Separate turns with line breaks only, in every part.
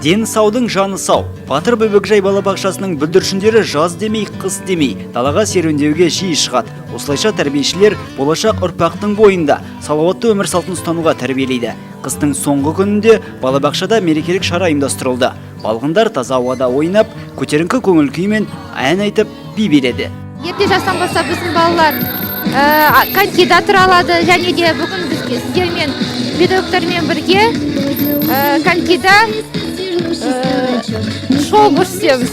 Дені саудың жаны сау. Батыр Бөбекжай балабақшасының бүлдіршіндері жаз демей, қыс демей, далаға серуендеуге жиі шығады. Осылайша тәрбиешілер болашақ ұрпақтың бойында салауатты өмір салтын ұстануға тәрбиелейді. Қыстың соңғы күнінде балабақшада мерекелік шара ұйымдастырылды. Балғындар таза ауада ойнап, көтеріңкі көңіл күймен ән айтып, би биледі.
Ерте жастан бастап біздің балалар конькида тұра алады, және де бүгін бізге сіздермен педагогтармен бірге конькида шоу көрсетеміз.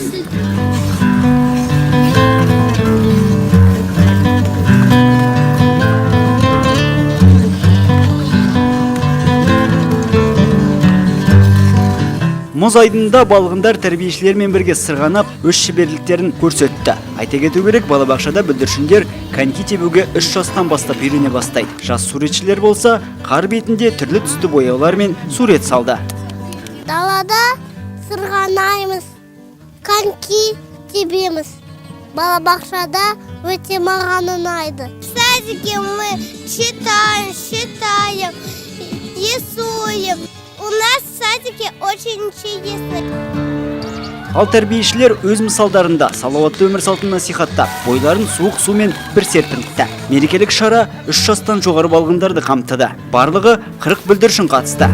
Мұз айдында балғындар тәрбиешілермен бірге сырғанап, өз шеберліктерін көрсетті. Айта кету керек, балабақшада бүлдіршіндер коньки тебуге 3 жастан бастап үйрене бастайды. Жас суретшілер болса, қар бетінде түрлі түсті бояулар мен сурет салды.
Далада сырғанаймыз, коньки тебеміз. Балабақшада өте маған ұнайды. В садике мы читаем, рисуем. У нас в садике очень интересно.
Ал тәрбиешілер өз мысалдарында салауатты өмір салтын насихаттап, бойларын суық сумен бір серпінтті. Мерекелік шара 3 жастан жоғары балғындарды қамтыды. Барлығы 40 бүлдіршін қатысты.